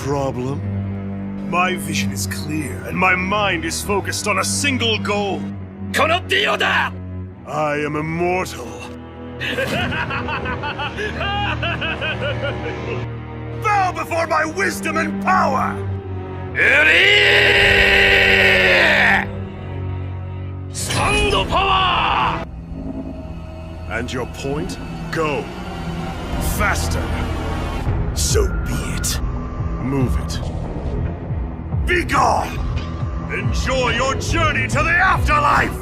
problem? My vision is clear, and my mind is focused on a single goal. このディオだ I am immortal. Bow before my wisdom and power! ウリースタンドパワー And your point? Go. Faster. So be it. Move it. Be gone! Enjoy your journey to the afterlife!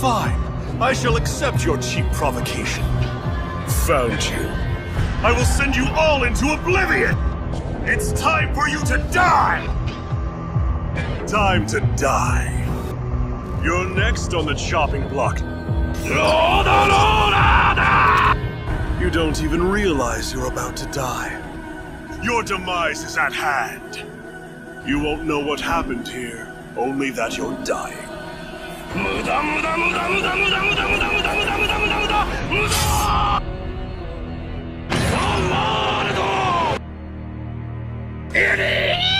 Fine. I shall accept your cheap provocation. Found you. I will send you all into oblivion! It's time for you to die! Time to die. You're next on the chopping block. You don't even realize you're about to die. Your demise is at hand. You won't know what happened here, only that you're dying. 無駄無駄無駄無駄無駄無駄無駄無駄無駄無駄無駄無駄無駄ザ・ワールドエリー